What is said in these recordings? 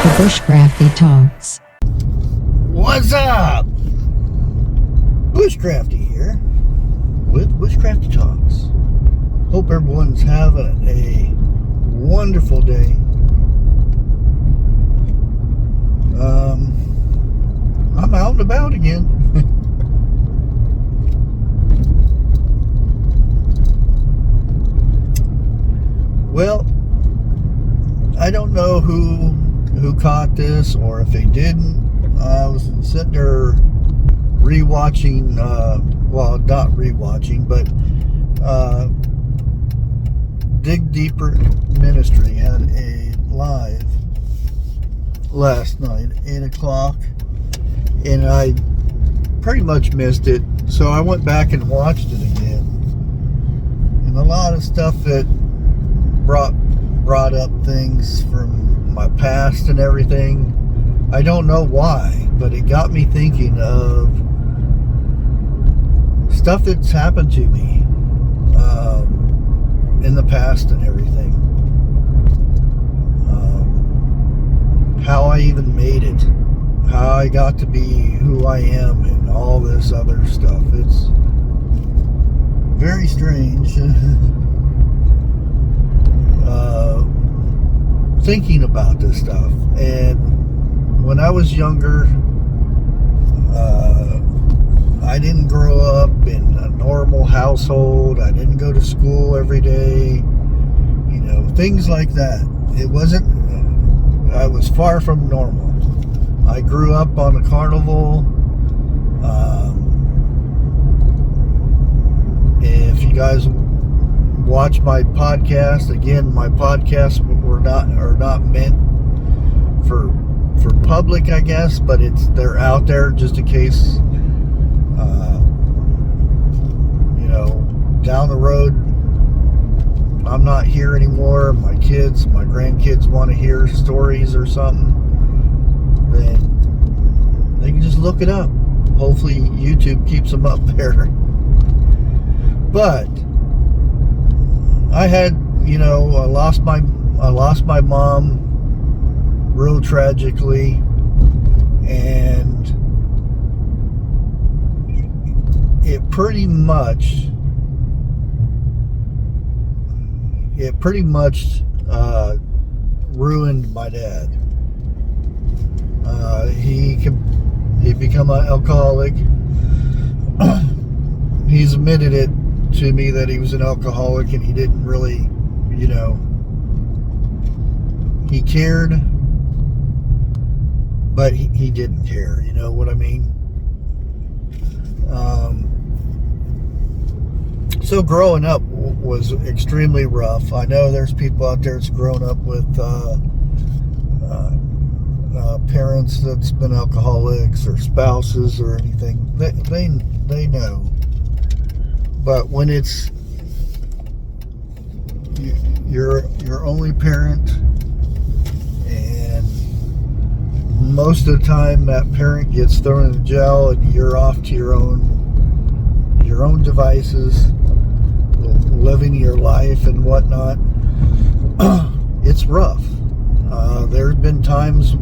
The Bushcrafty Talks. What's up? Bushcrafty here with Bushcrafty Talks. Hope everyone's having a wonderful day. I'm out and about again. Well, I don't know who caught this or if they didn't. I was sitting there rewatching, well, not rewatching, but Dig Deeper Ministry had a live last night, 8 o'clock, and I pretty much missed it, so I went back and watched it again. And a lot of stuff that brought up things from my past and everything. I don't know why, but it got me thinking of stuff that's happened to me in the past and everything. How I even made it, how I got to be who I am, and all this other stuff. It's very strange. Thinking about this stuff. And when I was younger, I didn't grow up in a normal household. I didn't go to school every day, you know, things like that. It wasn't, I was far from normal. I grew up on a carnival. If you guys watch my podcast, again, my podcasts are not meant for public, I guess, but they're out there just in case, you know, down the road I'm not here anymore, my grandkids want to hear stories or something, then they can just look it up. Hopefully YouTube keeps them up there. But I had, you know, I lost my mom real tragically, and it pretty much ruined my dad. He become an alcoholic. He's admitted it to me that he was an alcoholic, and he didn't really, you know, he cared, but he didn't care, you know what I mean? So growing up was extremely rough. I know there's people out there that's grown up with parents that's been alcoholics or spouses or anything. They know. But when it's your only parent, and most of the time that parent gets thrown in jail and you're off to your own devices, living your life and whatnot, it's rough. There's been times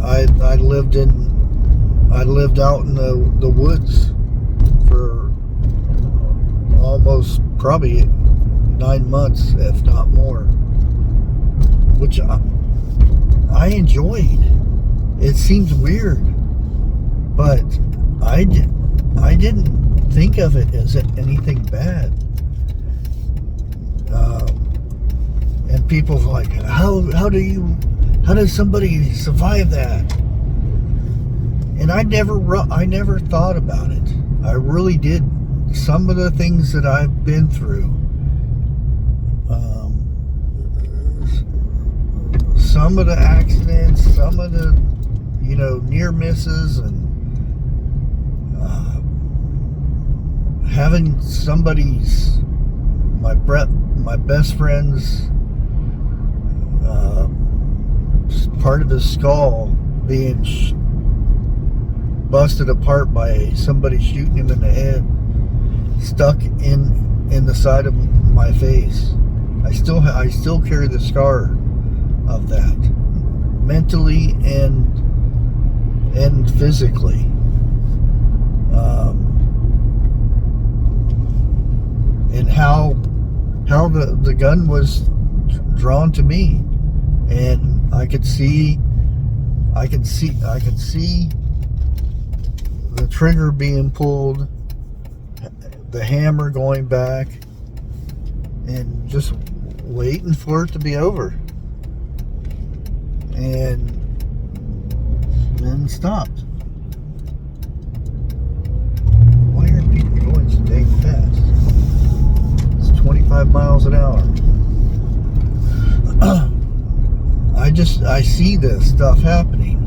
I lived out in the woods for almost probably 9 months, if not more, which I enjoyed. It seems weird, but I didn't think of it as anything bad. And people are like, how does somebody survive that? And I never thought about it. I really did. Some of the things that I've been through, some of the accidents, some of the, you know, near misses, and having my best friend's part of his skull being busted apart by somebody shooting him in the head, stuck in the side of my face. I still carry the scar of that. mentally and physically. And how the gun was drawn to me, and I could see the trigger being pulled, the hammer going back, and just waiting for it to be over, and then stopped. Why are people going so dang fast? It's 25 miles an hour. I see this stuff happening,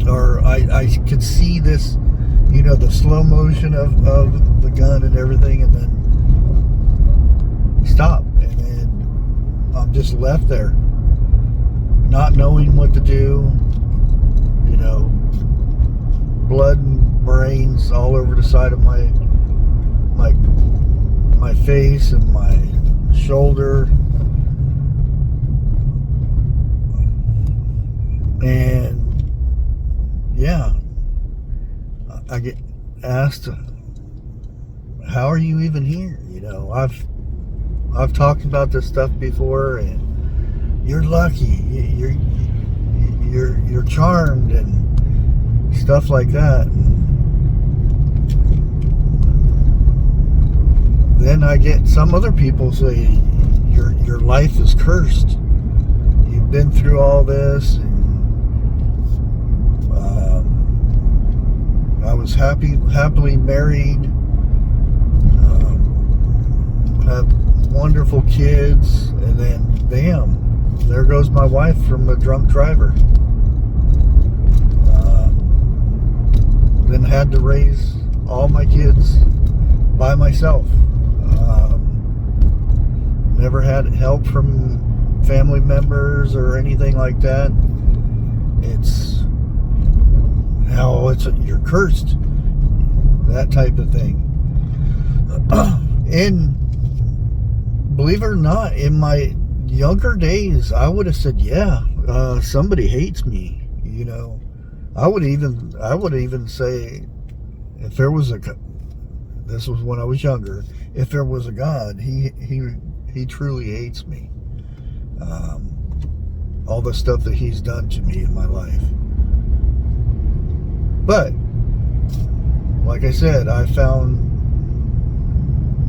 or I could see this, the slow motion of the gun and everything, and then stop, and then I'm just left there, not knowing what to do. Blood and brains all over the side of my face and my shoulder. And yeah, I get asked, how are you even here? I've talked about this stuff before, and you're lucky, you're charmed, and stuff like that. Then I get some other people say, your life is cursed. You've been through all this, and I was happily married, have wonderful kids, and then bam, there goes my wife from a drunk driver. Then had to raise all my kids by myself. Never had help from family members or anything like that. It's how you're cursed, that type of thing. And believe it or not, in my younger days, I would have said, yeah, somebody hates me. I would even say, if there was this was when I was younger, if there was a God, he truly hates me. All the stuff that he's done to me in my life. But like I said,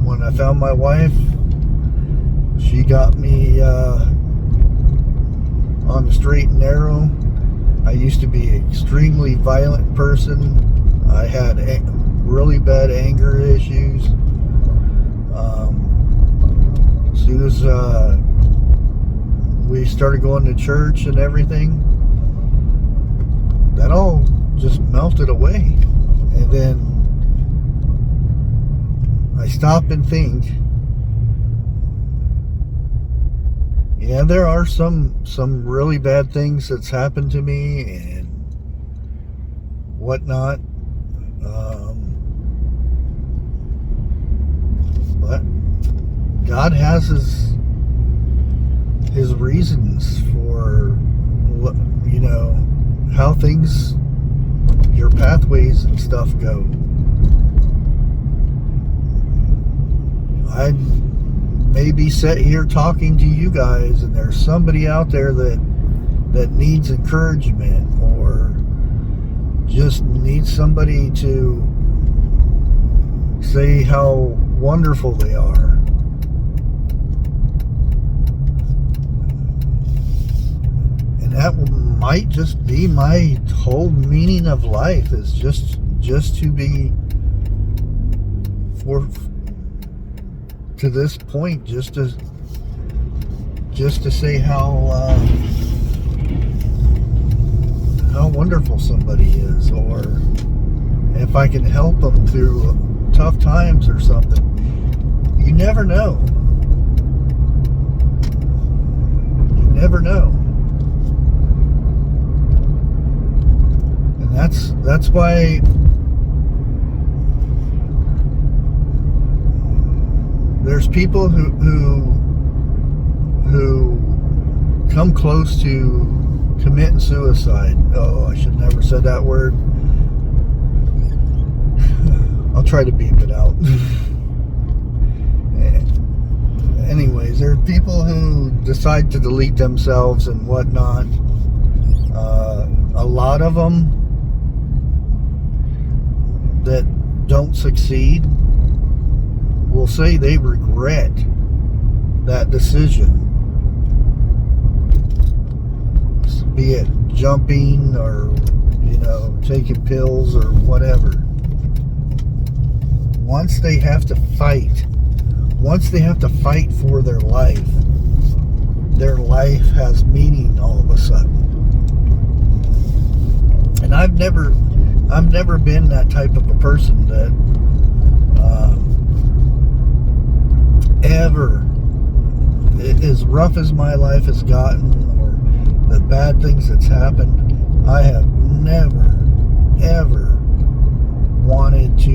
when I found my wife, she got me on the straight and narrow. I used to be an extremely violent person. I had really bad anger issues. As soon as we started going to church and everything, that all just melted away. And then I stop and think, yeah, there are some really bad things that's happened to me and whatnot. But God has his reasons for what, how things, your pathways and stuff go. I may be sat here talking to you guys, and there's somebody out there that needs encouragement, or just needs somebody to say how wonderful they are. And that might just be my whole meaning of life, is just to be to this point, just to say how wonderful somebody is, or if I can help them through tough times or something. You never know. You never know. And that's why there's people who come close to committing suicide. Oh, I should never said that word. I'll try to beep it out. Anyways, there are people who decide to delete themselves and whatnot. A lot of them that don't succeed will say they regret that decision, be it jumping or, you know, taking pills or whatever. Once they have to fight for their life has meaning all of a sudden. And I've never been that type of a person that ever, as rough as my life has gotten or the bad things that's happened, I have never ever wanted to,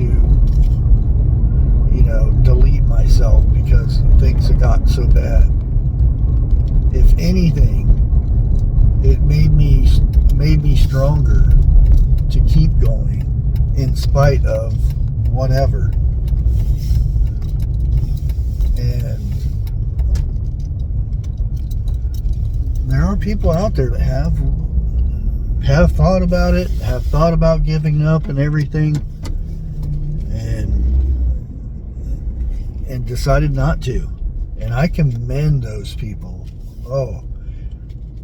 you know, delete myself because things have gotten so bad. If anything, it made me stronger to keep going in spite of whatever. And there are people out there that have thought about it, have thought about giving up and everything, and decided not to. And I commend those people. Oh,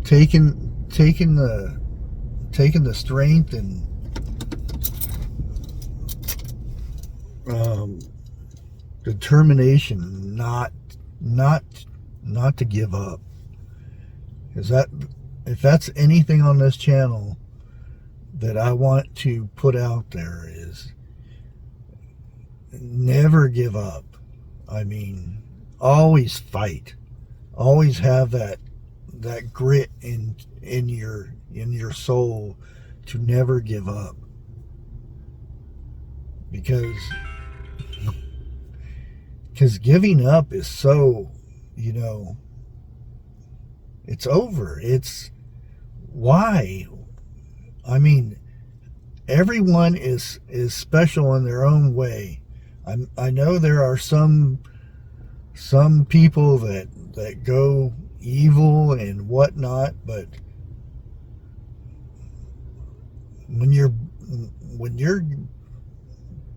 taking the strength and determination not to give up. Because if that's anything on this channel that I want to put out there, is never give up. I mean, always fight. Always have that grit in your soul to never give up. Because giving up is so, you know, it's over. It's why? I mean, everyone is special in their own way. I know there are some people that go evil and whatnot, but when you're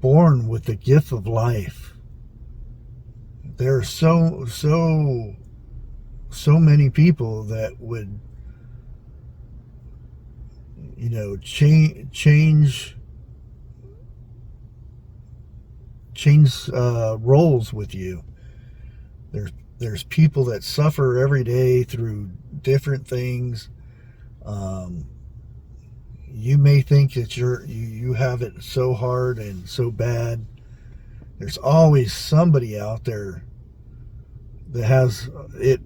born with the gift of life, there are so many people that would, you know, change roles with you. There's people that suffer every day through different things. You may think that you have it so hard and so bad. There's always somebody out there that has it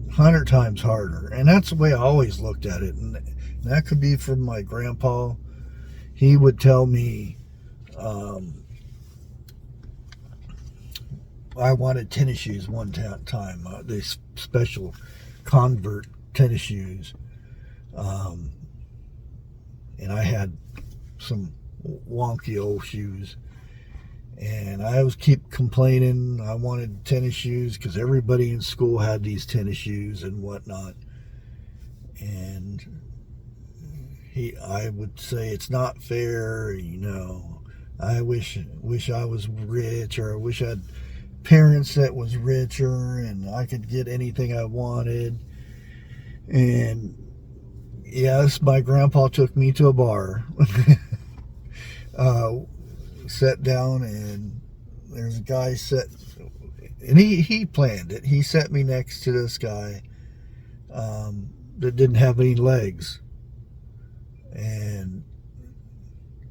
100 times harder. And that's the way I always looked at it. And that could be from my grandpa. He would tell me, I wanted tennis shoes one time, these special convert tennis shoes. And I had some wonky old shoes. And I always keep complaining I wanted tennis shoes because everybody in school had these tennis shoes and whatnot. And I would say it's not fair, you know. I wish I was rich, or I wish I had parents that was richer and I could get anything I wanted. And yes, my grandpa took me to a bar. Sat down, and there's a guy and he planned it. He set me next to this guy that didn't have any legs. And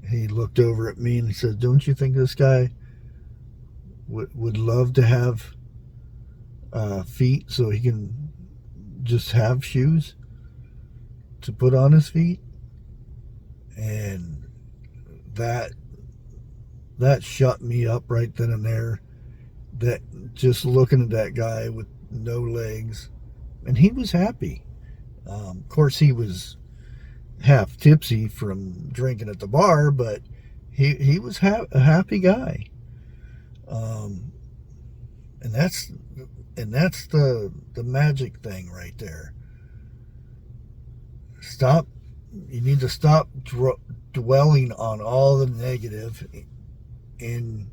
he looked over at me and he said, "Don't you think this guy would love to have feet so he can just have shoes to put on his feet?" And that shut me up right then and there. That just looking at that guy with no legs And he was happy. Of course, he was half tipsy from drinking at the bar, but he was a happy guy. Um, and that's the magic thing right there. Stop. You need to stop dwelling on all the negative in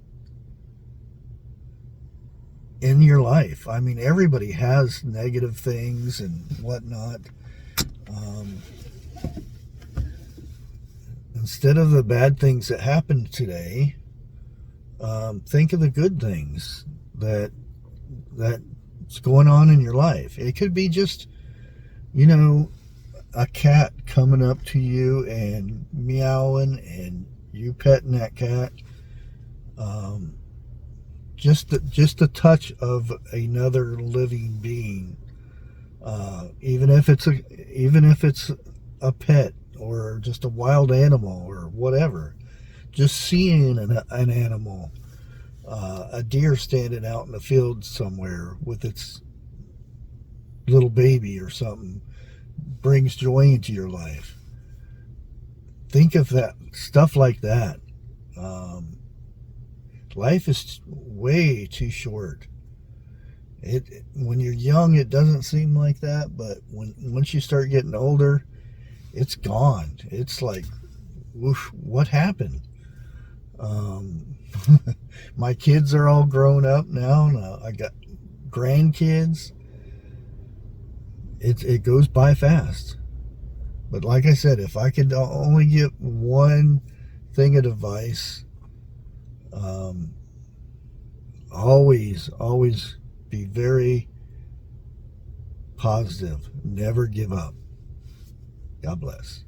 your life. I mean, everybody has negative things and whatnot. Instead of the bad things that happened today, think of the good things that's going on in your life. It could be just, a cat coming up to you and meowing and you petting that cat. Just the touch of another living being, even if it's a pet or just a wild animal or whatever. Just seeing an animal, a deer standing out in the field somewhere with its little baby or something, brings joy into your life. Think of that stuff like that. Life is way too short. When you're young, it doesn't seem like that, but once you start getting older, it's gone. It's like, whoosh, what happened? My kids are all grown up now. I got grandkids. It goes by fast. But like I said, if I could only get one thing of advice, always be very positive. Never give up. God bless.